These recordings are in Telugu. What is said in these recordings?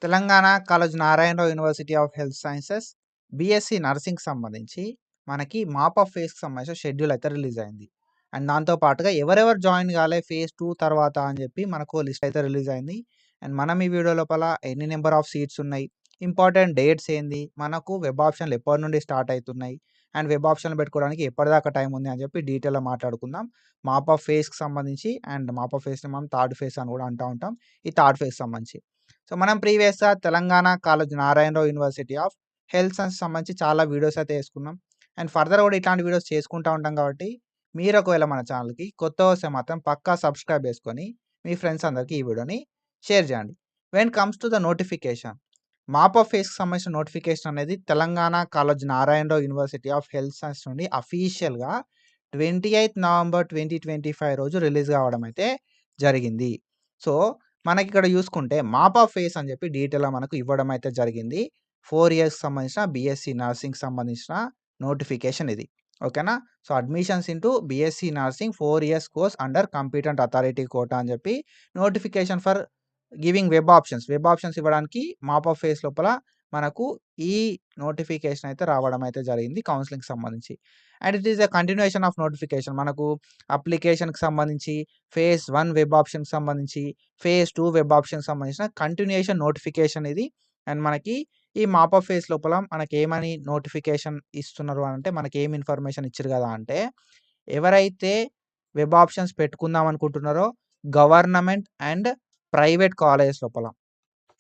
Telangana Kaloji Narayana Rao university of health sciences BSc నర్సింగ్‌కి సంబంధించి మనకి మాప్ ఆఫ్ ఫేస్‌కి సంబంధించిన షెడ్యూల్ అయితే రిలీజ్ అయింది. అండ్ దాంతో పాటుగా ఎవరెవరు జాయిన్ కాలే ఫేజ్ 2 తర్వాత అని చెప్పి మనకు లిస్ట్ అయితే రిలీజ్ అయింది. అండ్ మనం ఈ వీడియో లోపల ఎన్ని నెంబర్ ఆఫ్ సీట్స్ ఉన్నాయి, ఇంపార్టెంట్ డేట్స్ ఏంది, మనకు వెబ్ ఆప్షన్లు ఎప్పటి నుండి స్టార్ట్ అవుతున్నాయి, అండ్ వెబ్ ఆప్షన్లు పెట్టుకోవడానికి ఎప్పటిదాకా టైం ఉంది అని చెప్పి డీటెయిల్‌గా మాట్లాడుకుందాం. మాప్ ఆఫ్ ఫేస్‌కి సంబంధించి అండ్ మాప్ ఆఫ్ ఫేస్‌ని మనం థర్డ్ ఫేజ్ అని కూడా అంటూ ఉంటాం. ఈ థర్డ్ ఫేజ్‌కి సంబంధించి. సో, మనం ప్రీవియస్‌గా Telangana Kaloji Narayana Rao university of health science సంబంధించి చాలా వీడియోస్ అయితే చేసుకున్నాం. అండ్ ఫర్దర్ కూడా ఇట్లాంటి వీడియోస్ చేసుకుంటా ఉంటాం కాబట్టి, మీరు ఒకవేళ మన ఛానల్‌కి కొత్తగా వస్తే మాత్రం పక్కా సబ్స్క్రైబ్ చేసుకొని, మీ ఫ్రెండ్స్ అందరికీ ఈ వీడియోని షేర్ చేయండి. When comes to the notification, mop up ఫేస్‌కి సంబంధించిన నోటిఫికేషన్ అనేది Telangana Kaloji Narayana Rao university of health science నుండి అఫీషియల్‌గా 28 నవంబర్ 2025 రోజు రిలీజ్ కావడం అయితే జరిగింది. సో, మనకిక్కడ చూసుకుంటే మాప్ ఆఫ్ ఫేస్ అని చెప్పి డీటెయిల్‌గా మనకు ఇవ్వడం అయితే జరిగింది. 4 ఇయర్స్‌కి సంబంధించిన బీఎస్సీ నర్సింగ్‌కి సంబంధించిన నోటిఫికేషన్ ఇది. ఓకేనా? So, admissions into BSc nursing 4 years course under competent authority quota అని చెప్పి notification for giving web options. Web options ఇవ్వడానికి మాప్ ఆఫ్ ఫేస్ లోపల మనకు ఈ నోటిఫికేషన్ అయితే రావడం అయితే జరిగింది కౌన్సెలింగ్‌కి సంబంధించి. And it is a continuation of notification. మనకు అప్లికేషన్‌కి సంబంధించి ఫేజ్ 1 వెబ్ ఆప్షన్‌కి సంబంధించి, ఫేజ్ 2 వెబ్ ఆప్షన్‌కి సంబంధించిన కంటిన్యూయేషన్ నోటిఫికేషన్ ఇది. అండ్ మనకి ఈ మాప్ ఆఫ్ ఫేస్ లోపల మనకేమని నోటిఫికేషన్ ఇస్తున్నారు అనంటే, మనకేం ఇన్ఫర్మేషన్ ఇచ్చిర్రు గదా అంటే, ఎవరైతే వెబ్ ఆప్షన్స్ పెట్టుకుందాం అనుకుంటున్నారో గవర్నమెంట్ అండ్ ప్రైవేట్ కాలేజెస్ లోపల.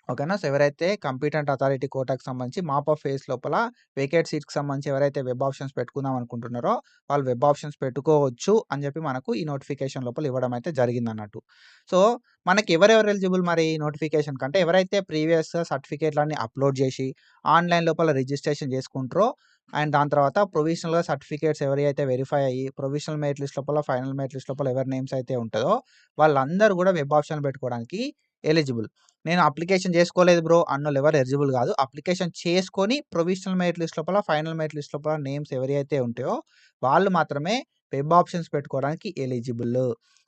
ఓకేనా? సో, ఎవరైతే కాంపిటెంట్ అథారిటీ కోటాకి సంబంధించి మాప్ ఆఫ్ ఫేస్ లోపల వేకేట్ సీట్స్‌కి సంబంధించి ఎవరైతే వెబ్ ఆప్షన్స్ పెట్టుకుందాం అనుకుంటున్నారో, వాళ్ళు వెబ్ ఆప్షన్స్ పెట్టుకోవచ్చు అని చెప్పి మనకు ఈ నోటిఫికేషన్ లోపల ఇవ్వడం అయితే జరిగిందన్నట్టు. సో, మనకి ఎవరెవరు ఎలిజిబుల్ మరి ఈ నోటిఫికేషన్ కంటే, ఎవరైతే ప్రీవియస్‌గా సర్టిఫికేట్‌లన్నీ అప్‌లోడ్ చేసి ఆన్‌లైన్ లోపల రిజిస్ట్రేషన్ చేసుకుంటారో, అండ్ దాని తర్వాత ప్రొవిజనల్‌గా సర్టిఫికేట్స్ ఎవరైతే వెరిఫై అయ్యి ప్రొవిజనల్ మెరిట్ లిస్ట్ లోపల, ఫైనల్ మెరిట్ లిస్ట్ లోపల ఎవరి నేమ్స్ అయితే ఉంటదో, వాళ్ళందరూ కూడా వెబ్ ఆప్షన్‌లు పెట్టుకోవడానికి ఎలిజిబుల్. నేను అప్లికేషన్ చేసుకోలేదు బ్రో అన్నోళ్ళు ఎవరు ఎలిజిబుల్ కాదు. అప్లికేషన్ చేసుకొని ప్రొవిజనల్ మెరిట్ లిస్ట్ లోపల, ఫైనల్ మెరిట్ లిస్ట్ లోపల నేమ్స్ ఎవరైతే ఉంటాయో వాళ్ళు మాత్రమే వెబ్ ఆప్షన్స్ పెట్టుకోవడానికి ఎలిజిబుల్.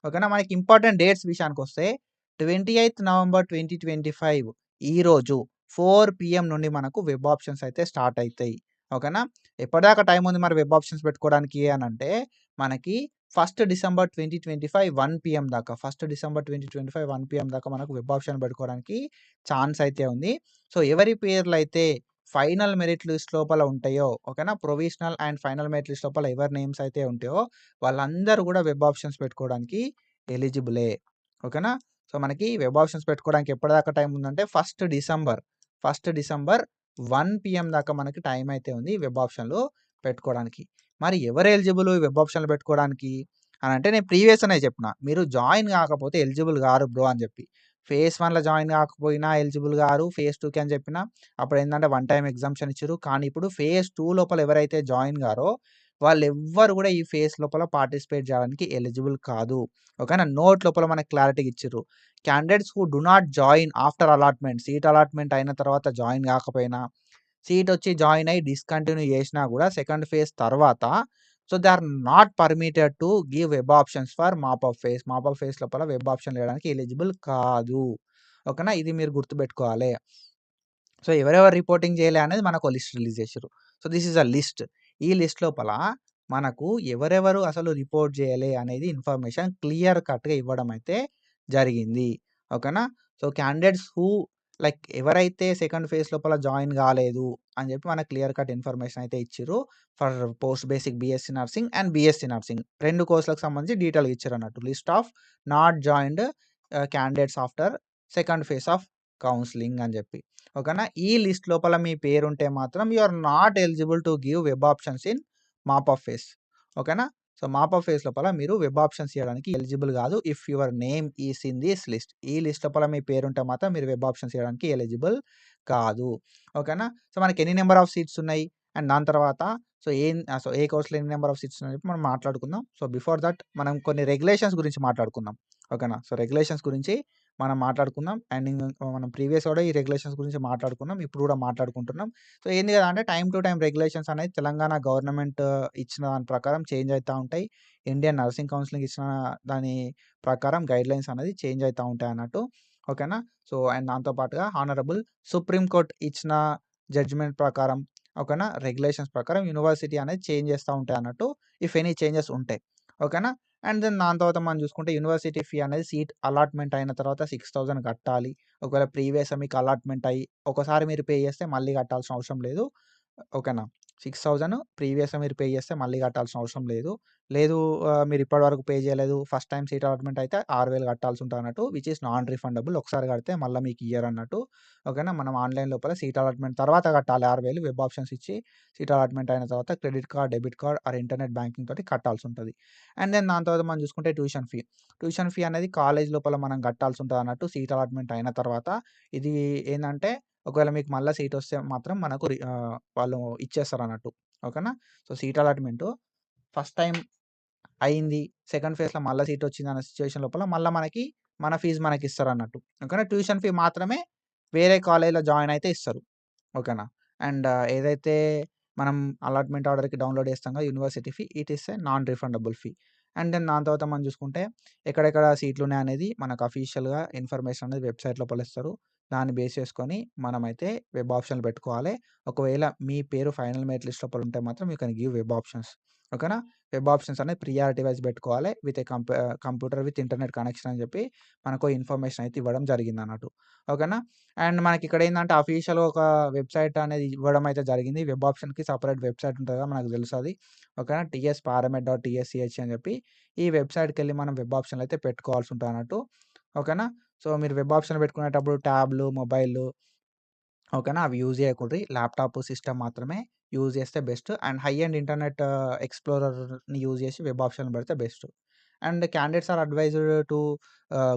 ఓకేనా? మనకి ఇంపార్టెంట్ డేట్స్ విషయానికొస్తే 28 నవంబర్ 2025 ఈరోజు 4 పీఎం నుండి మనకు వెబ్ ఆప్షన్స్ అయితే స్టార్ట్ అయితాయి. ఓకేనా? ఎప్పటిదాకా టైం ఉంది మరి వెబ్ ఆప్షన్స్ పెట్టుకోవడానికి అనంటే, మనకి 1 డిసెంబర్ 2025 1 పీఎం దాకా, 1 డిసెంబర్ 2025 1 పీఎం దాకా మనకు వెబ్ ఆప్షన్ పెట్టుకోవడానికి ఛాన్స్ అయితే ఉంది. సో, ఎవరి పేర్లైతే ఫైనల్ మెరిట్ లిస్ట్ లోపల ఉంటాయో, ఓకేనా? Provisional and final merit list లోపల ఎవరి నేమ్స్ అయితే ఉంటాయో, వాళ్ళందరూ కూడా వెబ్ ఆప్షన్స్ పెట్టుకోవడానికి ఎలిజిబులే. ఓకేనా? సో, మనకి వెబ్ ఆప్షన్స్ పెట్టుకోవడానికి ఎప్పటిదాకా టైం ఉందంటే 1 డిసెంబర్ 1 పీఎం దాకా మనకి టైం అయితే ఉంది వెబ్ ఆప్షన్‌లు పెట్టుకోవడానికి. మరి ఎవరు ఎలిజిబుల్ ఈ వెబ్ ఆప్షన్‌లు పెట్టుకోవడానికి అనంటే, నేను ప్రీవియస్‌గానే చెప్పిన. మీరు జాయిన్ కాకపోతే ఎలిజిబుల్ గారు బ్రో అని చెప్పి. ఫేజ్ 1లో జాయిన్ కాకపోయినా ఎలిజిబుల్ గారు. ఫేజ్ 2కి అని చెప్పిన. అప్పుడేందంటే వన్ టైమ్ ఎగ్జామ్షన్ ఇచ్చిర్రు. కానీ ఇప్పుడు ఫేజ్ 2 లోపల ఎవరైతే జాయిన్ గారో వాళ్ళెవ్వరు కూడా ఈ ఫేజ్ లోపల పార్టిసిపేట్ చేయడానికి ఎలిజిబుల్ కాదు. ఓకేనా? నోట్ లోపల మనకు క్లారిటీగా ఇచ్చిర్రు. Candidates who do not join after allotment, seat allotment అయిన తర్వాత జాయిన్ కాకపోయినా, సీటొచ్చి జాయిన్ అయ్యి డిస్కంటిన్యూ చేసినా కూడా సెకండ్ ఫేజ్ తర్వాత, so, they are not permitted to give web options for mop of phase. Mop of phase లోపల వెబ్ ఆప్షన్‌లు ఇవ్వడానికి ఎలిజిబుల్ కాదు. ఓకేనా? ఇది మీరు గుర్తుపెట్టుకోవాలి. సో, ఎవరెవరు రిపోర్టింగ్ చేయలే అనేది మనకో లిస్ట్ రిలీజ్ చేసిర్రు. So, this is a list. ఈ లిస్ట్ లోపల మనకు ఎవరెవరు అసలు రిపోర్ట్ చేయలే అనేది ఇన్ఫర్మేషన్ క్లియర్ కట్‌గా ఇవ్వడం అయితే జరిగింది. ఓకేనా? సో, క్యాండిడేట్స్ హూ లైక్ ఎవరైతే సెకండ్ ఫేజ్ లోపల జాయిన్ కాలేదు అని చెప్పి మనకు క్లియర్ కట్ ఇన్ఫర్మేషన్ అయితే ఇచ్చిర్రు. For post basic BSc nursing and BSc nursing 2 కోర్సులకు సంబంధించి డీటెయిల్‌గా ఇచ్చిర్రన్నట్టు. List of not joined candidates after second phase of counselling అని చెప్పి. ఓకేనా? ఈ లిస్ట్ లోపల మీ పేరుంటే మాత్రం you are not eligible to give web options in mop of phase. ఓకేనా? సో, మాప్ ఆఫ్ ఫేస్ లోపల మీరు వెబ్ ఆప్షన్స్ ఇయ్యడానికి ఎలిజిబుల్ కాదు. If your name is in this list. ఈ లిస్ట్ లోపల మీ పేరుంటే మాత్రం మీరు వెబ్ ఆప్షన్స్ ఇయ్యడానికి ఎలిజిబుల్ కాదు. ఓకేనా? సో, మనకి ఎన్ని నంబర్ ఆఫ్ సీట్స్ ఉన్నాయి అండ్ దాని తర్వాత సో, ఏ కోర్స్‌లో ఎన్ని నంబర్ ఆఫ్ సీట్స్ ఉన్నాయని చెప్పి మనం మాట్లాడుకుందాం. సో, బిఫోర్ దట్ మనం కొన్ని రెగ్యులేషన్స్ గురించి మాట్లాడుకుందాం. ఓకేనా? సో, రెగ్యులేషన్స్ గురించి మనం మాట్లాడుకుందాం. అండ్ మనం ప్రీవియస్ కూడా ఈ రెగ్యులేషన్స్ గురించి మాట్లాడుకున్నాం. ఇప్పుడు కూడా మాట్లాడుకుంటున్నాం. సో, ఏంది కదా అంటే టైమ్ టు టైమ్ రెగ్యులేషన్స్ అనేది తెలంగాణ గవర్నమెంట్ ఇచ్చిన దాని ప్రకారం చేంజ్ అయితా ఉంటాయి. ఇండియన్ నర్సింగ్ కౌన్సిలింగ్ ఇచ్చిన దాని ప్రకారం గైడ్‌లైన్స్ అనేది చేంజ్ అయితా ఉంటాయన్నట్టు. ఓకేనా. సో, అండ్ దాంతో పాటుగా హానరబుల్ సుప్రీం కోర్ట్ ఇచ్చిన జడ్జ్‌మెంట్ ప్రకారం ఓకేనా, రెగ్యులేషన్స్ ప్రకారం యూనివర్సిటీ అనేది చేంజ్ చేస్తా ఉంటాయన్నట్టు ఇఫ్ ఎనీ చేంజెస్ ఉంటే. ఓకేనా. అండ్ దెన్ దాని తర్వాత మనం చూసుకుంటే యూనివర్సిటీ ఫీ అనేది సీట్ అలాట్‌మెంట్ అయిన తర్వాత 6,000 కట్టాలి. ఒకవేళ ప్రీవియస్‌గా మీకు అలాట్‌మెంట్ అయ్యి ఒకసారి మీరు పే చేస్తే మళ్ళీ కట్టాల్సిన అవసరం లేదు. ఓకేనా. 6,000 ప్రీవియస్‌గా మీరు పే చేస్తే మళ్ళీ కట్టాల్సిన అవసరం లేదు. లేదు మీరు ఇప్పటివరకు పే చేయలేదు. ఫస్ట్ టైమ్ సీట్ అలాట్‌మెంట్ అయితే 6,000 కట్టాల్సి ఉంటదన్నట్టు. Which is non refundable. ఒకసారి కడితే మళ్ళా మీకు ఇయ్యరన్నట్టు. ఓకేనా. మనం ఆన్‌లైన్ లోపల సీట్ అలాట్‌మెంట్ తర్వాత కట్టాలి 6,000 వెబ్ ఆప్షన్స్ ఇచ్చి సీట్ అలాట్‌మెంట్ అయిన తర్వాత credit card, debit card or internet banking తోటి కట్టాల్సుంటది. అండ్ దెన్ దాని తర్వాత మనం చూసుకుంటే ట్యూషన్ ఫీ. ట్యూషన్ ఫీ అనేది కాలేజ్ లోపల మనం కట్టాల్సి ఉంటదన్నట్టు సీట్ అలాట్‌మెంట్ అయిన తర్వాత. ఇది ఏందంటే ఒకవేళ మీకు మళ్ళా సీట్ వస్తే మాత్రం మనకు వాళ్ళు ఇచ్చేస్తారన్నట్టు. ఓకేనా. So, seat allotment first time అయింది. సెకండ్ ఫేజ్‌లో మళ్ళా సీట్ వచ్చిందన్న సిట్యుయేషన్ లోపల మళ్ళా మనకి మన ఫీజ్ మనకిస్తారన్నట్టు. ఓకేనా. ట్యూషన్ ఫీ మాత్రమే వేరే కాలేజ్‌లో జాయిన్ అయితే ఇస్తారు. ఓకేనా. అండ్ ఏదైతే మనం అలాట్‌మెంట్ ఆర్డర్‌కి డౌన్‌లోడ్ చేస్తాం కదా! University fee it is a non refundable fee. And then దాని తర్వాత మనం చూసుకుంటే ఎక్కడెక్కడ సీట్లున్నాయనేది మనకు అఫీషియల్‌గా ఇన్ఫర్మేషన్ అనేది వెబ్‌సైట్ లోపల ఇస్తారు. దాన్ని బేస్ చేసుకొని మనమైతే వెబ్ ఆప్షన్‌లు పెట్టుకోవాలి. ఒకవేళ మీ పేరు ఫైనల్ మెరిట్ లిస్ట్ లోపల ఉంటే మాత్రం you can give web options. ఓకేనా. వెబ్ ఆప్షన్స్ అనేది ప్రియారిటీ వైస్ పెట్టుకోవాలి. With a computer with internet connection అని చెప్పి మనకు ఇన్ఫర్మేషన్ అయితే ఇవ్వడం జరిగిందన్నట్టు. ఓకేనా. అండ్ మనకిక్కడేందంటే అఫీషియల్‌గా ఒక వెబ్‌సైట్ అనేది ఇవ్వడం అయితే జరిగింది. వెబ్ ఆప్షన్‌కి సెపరేట్ వెబ్‌సైట్ ఉంటది కదా! మనకు తెలుసది. ఓకేనా. ts paramet.tsch అని చెప్పి ఈ వెబ్‌సైట్‌కెళ్ళి మనం వెబ్ ఆప్షన్‌లు అయితే పెట్టుకోవాల్సి ఉంటదన్నట్టు. ఓకేనా. సో, మీరు వెబ్ ఆప్షన్‌లు పెట్టుకునేటప్పుడు ట్యాబ్‌లు, మొబైల్‌లు ఓకేనా. అవి యూజ్ చేయకుర్రి. ల్యాప్‌టాప్, సిస్టమ్ మాత్రమే యూజ్ చేస్తే best. And high end internet ఎక్స్‌ప్లోరర్‌ని యూజ్ చేసి వెబ్ ఆప్షన్‌లు పెడితే best. And candidates are advised to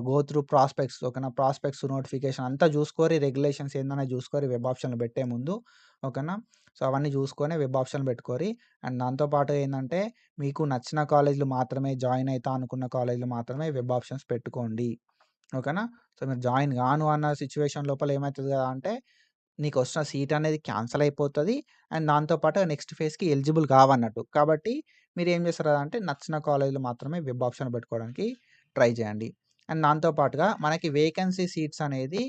go through prospectus ఓకేనా. ప్రాస్పెక్ట్స్ నోటిఫికేషన్ అంతా చూసుకోరి. రెగ్యులేషన్స్ ఏందనేది చూసుకోరి వెబ్ ఆప్షన్‌లు పెట్టే ముందు. ఓకేనా. సో, అవన్నీ చూసుకొని వెబ్ ఆప్షన్‌లు పెట్టుకోరి. అండ్ దాంతో పాటు ఏందంటే మీకు నచ్చిన కాలేజ్‌లు మాత్రమే జాయిన్ అయితా అనుకున్న కాలేజ్‌లు మాత్రమే వెబ్ ఆప్షన్స్ పెట్టుకోండి. ఓకేనా. సో, మీరు జాయిన్ గాను అన్న సిట్యుయేషన్ లోపల ఏమైతది కదా అంటే నీకొచ్చిన సీట్ అనేది క్యాన్సల్ అయిపోతది. అండ్ దాంతో పాటు నెక్స్ట్ ఫేజ్‌కి ఎలిజిబుల్ కావన్నట్టు. కాబట్టి మీరేం చేస్తారు అంటే నచ్చిన కాలేజ్‌లో మాత్రమే వెబ్ ఆప్షన్ పెట్టుకోవడానికి ట్రై చేయండి. అండ్ దాంతో పాటుగా మనకి వేకెన్సీ సీట్స్ అనేది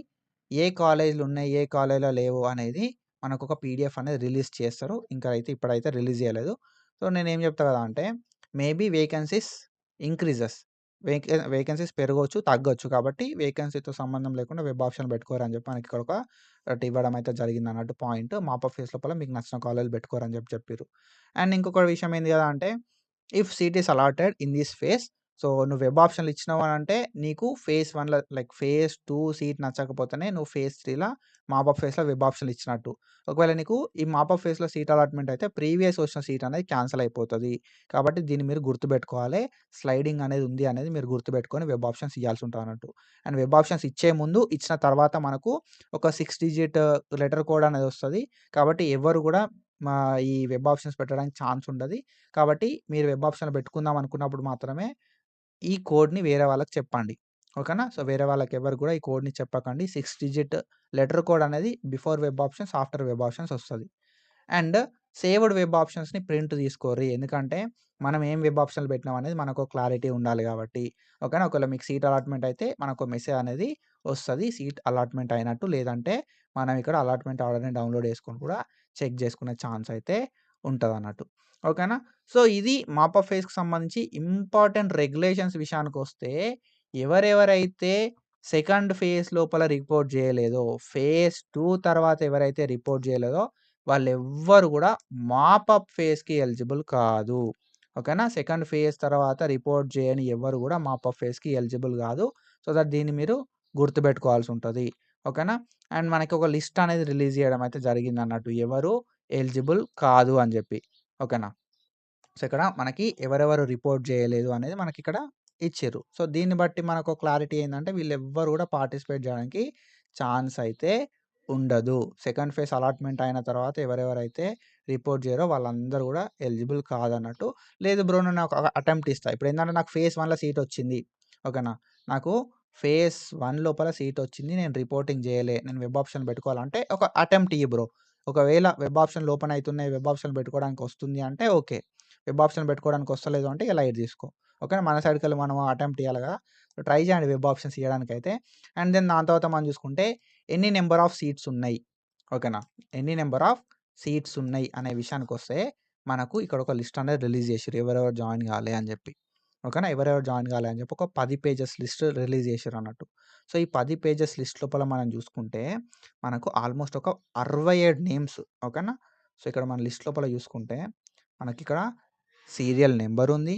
ఏ కాలేజ్‌లు ఉన్నాయి, ఏ కాలేజ్‌లో లేవు అనేది మనకొక పీడీఎఫ్ అనేది రిలీజ్ చేస్తారు. ఇంకా అయితే ఇప్పుడైతే రిలీజ్ చేయలేదు. సో, నేనేం చెప్తా కదా అంటే మేబీ వేకెన్సీస్ ఇంక్రీజెస్ వేకెన్సీస్ పెరగొచ్చు, తగ్గొచ్చు. కాబట్టి వేకెన్సీతో సంబంధం లేకుండా వెబ్ ఆప్షన్ పెట్టుకోరని చెప్పి మనకిక్కడొక ఒకటి ఇవ్వడం అయితే జరిగిందన్నట్టు పాయింట్. మాపప్ ఫేస్ లోపల మీకు నచ్చిన కాలేజ్‌లు పెట్టుకోరని చెప్పిర్రు. అండ్ ఇంకొక విషయం ఏంది కదా అంటే if seat is allotted in this phase so, నువ్వు వెబ్ ఆప్షన్‌లు ఇచ్చినావు అనంటే నీకు ఫేజ్ 1లో లైక్ ఫేజ్ 2 సీట్ నచ్చకపోతేనే నువ్వు ఫేజ్ 3ల మాపప్ ఫేజ్‌లో వెబ్ ఆప్షన్‌లు ఇచ్చినట్టు. ఒకవేళ నీకు ఈ మాపప్ ఫేజ్‌లో సీట్ అలాట్‌మెంట్ అయితే ప్రీవియస్ వచ్చిన సీట్ అనేది క్యాన్సల్ అయిపోతది. కాబట్టి దీన్ని మీరు గుర్తుపెట్టుకోవాలి. స్లైడింగ్ అనేది ఉంది అనేది మీరు గుర్తుపెట్టుకొని వెబ్ ఆప్షన్స్ ఇయ్యాల్సి ఉంటదన్నట్టు. అండ్ వెబ్ ఆప్షన్స్ ఇచ్చే ముందు ఇచ్చిన తర్వాత మనకు ఒక 6 డిజిట్ లెటర్ కోడ్ అనేది వస్తది. కాబట్టి ఎవ్వరు కూడా మా ఈ వెబ్ ఆప్షన్స్ పెట్టడానికి ఛాన్స్ ఉండది. కాబట్టి మీరు వెబ్ ఆప్షన్‌లు పెట్టుకుందాం అనుకున్నప్పుడు మాత్రమే ఈ కోడ్‌ని వేరే వాళ్ళకి చెప్పండి. ఓకేనా. సో, వేరే వాళ్ళకి ఎవరికి కూడా ఈ కోడ్‌ని చెప్పకండి. 6 డిజిట్ లెటర్ కోడ్ అనేది before web options, after web options వస్తది. అండ్ సేవ్డ్ వెబ్ ఆప్షన్స్‌ని ప్రింట్ తీసుకోర్రి. ఎందుకంటే మనం ఏం వెబ్ ఆప్షన్‌లు పెట్టినాం అనేది మనకు క్లారిటీ ఉండాలి కాబట్టి. ఓకేనా. ఒకవేళ మీకు సీట్ అలాట్‌మెంట్ అయితే మనకు మెసేజ్ అనేది వస్తది. సీట్ అలాట్‌మెంట్ అయినట్టు. లేదంటే మనం ఇక్కడ అలాట్‌మెంట్ ఆర్డర్‌ని డౌన్‌లోడ్ చేసుకొని కూడా చెక్ చేసుకునే ఛాన్స్ అయితే ఉంటదన్నట్టు. ఓకేనా. సో, ఇది మాపప్ ఫేజ్‌కి సంబంధించి ఇంపార్టెంట్ రెగ్యులేషన్స్ విషయానికొస్తే ఎవరెవరైతే సెకండ్ ఫేజ్ లోపల రిపోర్ట్ చేయలేదో, ఫేజ్ 2 తర్వాత ఎవరైతే రిపోర్ట్ చేయలేదో వాళ్ళెవ్వరు గూడా మాపప్ ఫేజ్‌కి ఎలిజిబుల్ కాదు. ఓకేనా. సెకండ్ ఫేజ్ తర్వాత రిపోర్ట్ చేయని ఎవ్వరు గూడా మాపప్ ఫేజ్‌కి ఎలిజిబుల్ గాదు. సో దట్ దీన్ని మీరు గుర్తుపెట్టుకోవాల్సుంటది. ఓకేనా. అండ్ మనకొక లిస్ట్ అనేది రిలీజ్ చేయడం అయితే జరిగిందన్నట్టు. ఎవరు ఎలిజిబుల్ కాదు అని జెప్పి. ఓకేనా. సో, ఇక్కడ మనకి ఎవరెవరు రిపోర్ట్ చేయలేదు అనేది మనకిక్కడ ఇచ్చిర్రు. సో, దీన్ని బట్టి మనకు క్లారిటీ ఏందంటే వీళ్ళెవ్వరు గూడా పార్టిసిపేట్ జేయడానికి ఛాన్స్ అయితే ఉండదు. సెకండ్ ఫేజ్ అలాట్‌మెంట్ అయిన తర్వాత ఎవరెవరైతే రిపోర్ట్ జేయరో వాళ్ళందరూ గూడా ఎలిజిబుల్ కాదన్నట్టు. లేదు బ్రో నేను ఒక అటెంప్ట్ ఇస్తా. ఇప్పుడేందంటే నాకు ఫేజ్ 1లో సీటొచ్చింది. ఓకేనా. నాకు ఫేజ్ 1 లోపల సీటొచ్చింది. నేను రిపోర్టింగ్ జేయలే. నేను వెబ్ ఆప్షన్ పెట్టుకోవాలంటే ఒక అటెంప్ట్ ఇయ్యి బ్రో. ఒకవేళ వెబ్ ఆప్షన్‌లు ఓపెన్ అయితున్నాయి. వెబ్ ఆప్షన్‌లు పెట్టుకోవడానికి వస్తుంది అంటే ఓకే. వెబ్ ఆప్షన్ పెట్టుకోవడానికి వస్తలేదు అంటే ఇక లైట్ తీసుకో. ఓకేనా. మన సైడ్‌కెళ్ళి మనం అటెంప్ట్ ఇయ్యాలి గదా! ట్రై చేయండి వెబ్ ఆప్షన్స్ ఇయ్యడానికైతే. అండ్ దెన్ దాని తర్వాత మనం చూసుకుంటే ఎన్ని నంబర్ ఆఫ్ సీట్స్ ఉన్నాయి. ఓకేనా? ఎన్ని నంబర్ ఆఫ్ సీట్స్ ఉన్నాయి అనే విషయానికొస్తే మనకు ఇక్కడ ఒక లిస్ట్ అనేది రిలీజ్ చేసిర్రు. ఎవరెవరు జాయిన్ కాలే అని చెప్పి. ఓకేనా? ఎవరెవరు జాయిన్ కాలే అని చెప్పి ఒక 10 పేజెస్ లిస్ట్ రిలీజ్ చేసిర్రన్నట్టు. సో, ఈ 10 పేజెస్ లిస్ట్ లోపల మనం చూసుకుంటే మనకు ఆల్మోస్ట్ ఒక 67 నేమ్స్. ఓకేనా? సో, ఇక్కడ మన లిస్ట్ లోపల చూసుకుంటే మనకిక్కడ సీరియల్ నంబర్ ఉంది,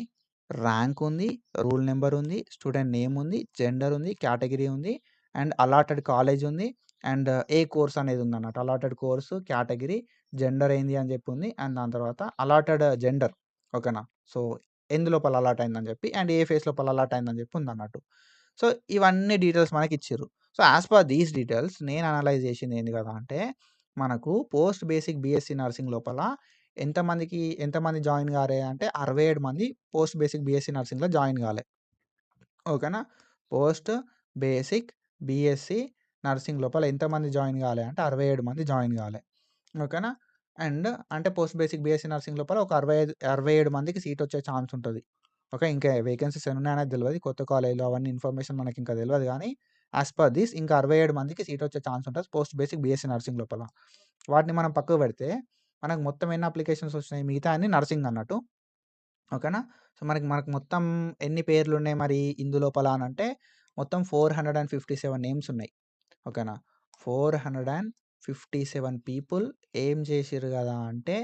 ర్యాంక్ ఉంది, రూల్ నంబర్ ఉంది, స్టూడెంట్ నేమ్ ఉంది, జెండర్ ఉంది, కేటగిరీ ఉంది అండ్ అలాటెడ్ కాలేజ్ ఉంది అండ్ ఏ కోర్స్ అనేది ఉందన్నట్టు. అలాటెడ్ కోర్సు, కేటగిరీ, జెండర్ ఏంది అని చెప్పి ఉంది. అండ్ దాని తర్వాత అలాటెడ్ జెండర్. ఓకేనా? సో, ఎందు లోపల అలాట్ అయిందని చెప్పి అండ్ ఏ ఫేజ్ లోపల అలాట్ అయిందని చెప్పి ఉందన్నట్టు. సో, ఇవన్నీ డీటెయిల్స్ మనకిచ్చిర్రు. So, as per these details నేను అనలైజ్ చేసింది ఏంది కదా అంటే మనకు పోస్ట్ బేసిక్ బీఎస్సీ నర్సింగ్ లోపల ఎంతమంది జాయిన్ గారే అంటే 67 మంది పోస్ట్ బేసిక్ బీఎస్సీ నర్సింగ్‌లో జాయిన్ గాలే. ఓకేనా? పోస్ట్ బేసిక్ బీఎస్సీ నర్సింగ్ లోపల ఎంతమంది జాయిన్ గాలే అంటే 67 మంది జాయిన్ గాలే. ఓకేనా? అండ్ అంటే పోస్ట్ బేసిక్ బీఎస్సీ నర్సింగ్ లోపల ఒక 67 మందికి సీట్ వచ్చే ఛాన్స్ ఉంటది. ఓకే. ఇంకా వేకెన్సీస్ ఎన్నున్నాయనేది తెలవది. కొత్త కాలేజ్‌లో అవన్నీ ఇన్ఫర్మేషన్ మనకింకా తెలవదు గానీ, యాస్ పర్ దిస్ ఇంకా 67 మందికి సీట్ వచ్చే ఛాన్స్ ఉంటది పోస్ట్ బేసిక్ బీఎస్సీ నర్సింగ్ లోపల. వాటిని మనం పక్కకు పెడితే మనకు మొత్తం ఎన్ని అప్లికేషన్స్ వచ్చినాయి మిగతా అన్ని నర్సింగ్ అన్నట్టు. ఓకేనా? సో, మనకు మనకు మొత్తం ఎన్ని పేర్లున్నాయి మరి ఇందులోపల అనంటే మొత్తం 457 నేమ్స్ ఉన్నాయి. ఓకేనా? 457 పీపుల్ ఏం చేసిర్రు గదా అంటే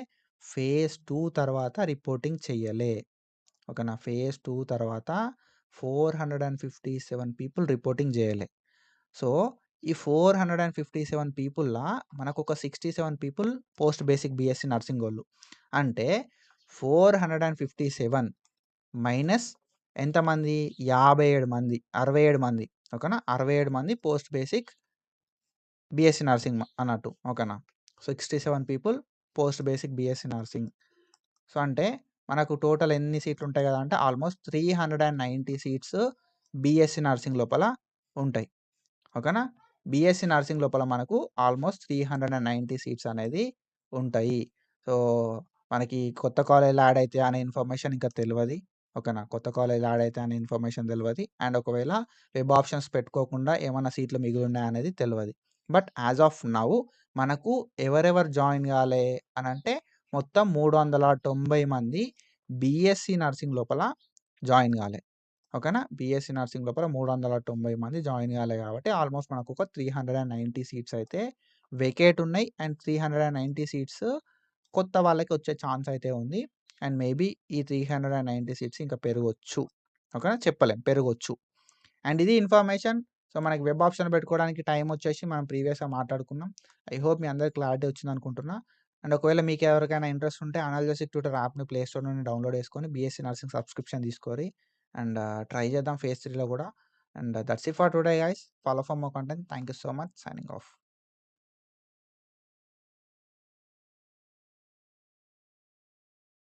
ఫేజ్ 2 తర్వాత రిపోర్టింగ్ చెయ్యలే. ఓకేనా? ఫేజ్ 2 తర్వాత 457 పీపుల్ రిపోర్టింగ్ జేయలే. సో, ఈ 457 పీపుల్‌లా మనకొక 67 పీపుల్ పోస్ట్ బేసిక్ బీఎస్సీ నర్సింగోళ్ళు. అంటే 457 మైనస్ ఎంతమంది? 57 మంది. 67 మంది. ఓకేనా? 67 మంది పోస్ట్ బేసిక్ బీఎస్సీ నర్సింగ్ అన్నట్టు. ఓకేనా? 67 people post basic BSc nursing. So, అంటే మనకు టోటల్ ఎన్ని సీట్లుంటాయి గదా అంటే ఆల్మోస్ట్ 390 సీట్స్ బీఎస్సీ నర్సింగ్ లోపల ఉంటాయి. ఓకేనా? బీఎస్సీ నర్సింగ్ లోపల మనకు ఆల్మోస్ట్ 390 సీట్స్ అనేది ఉంటాయి. సో, మనకి కొత్త కాలేజ్‌లు యాడ్ అయితాయా అనే ఇన్ఫర్మేషన్ ఇంకా తెలవది. ఓకేనా? కొత్త కాలేజ్‌లు యాడ్ అయితాయా అనే ఇన్ఫర్మేషన్ తెలవది. అండ్ ఒకవేళ వెబ్ ఆప్షన్స్ పెట్టుకోకుండా ఏమన్నా సీట్లు మిగిలున్నాయా అనేది తెలవది. బట్ యాస్ ఆఫ్ నౌ మనకు ఎవరెవరు జాయిన్ గాలే అనంటే మొత్తం 390 మంది బీఎస్సీ నర్సింగ్ లోపల జాయిన్ గాలే. ఓకేనా? బీఎస్సీ నర్సింగ్ లోపల 390 మంది జాయిన్ గాలే కాబట్టి ఆల్మోస్ట్ మనకొక 390 సీట్స్ అయితే వేకేట్ ఉన్నాయి. అండ్ 390 సీట్స్ కొత్త వాళ్ళకి వచ్చే ఛాన్స్ అయితే ఉంది. అండ్ మేబీ ఈ 390 సీట్స్ ఇంకా పెరగొచ్చు. ఓకేనా? చెప్పలేం పెరగొచ్చు. అండ్ ఇది ఇన్ఫర్మేషన్. సో, మనకి వెబ్ ఆప్షన్ పెట్టుకోవడానికి టైం వచ్చేసి మనం ప్రీవియస్‌గా మాట్లాడుకున్నాం. ఐ హోప్ మీ అందరికి క్లారిటీ వచ్చిందనుకుంటున్నా. అండ్ ఒకవేళ మీకు ఎవరికైనా ఇంట్రెస్ట్ ఉంటే అనాలిసిస్ ట్యూటర్ యాప్‌ని ప్లే స్టోర్ నుండి డౌన్‌లోడ్ చేసుకొని బీఎస్సీ నర్సింగ్ సబ్స్క్రిప్షన్ తీసుకోరి. అండ్ ట్రై చేద్దాం ఫేజ్ 3లో కూడా. And that's it for today guys. Follow for more content. Thank you so much. Signing of.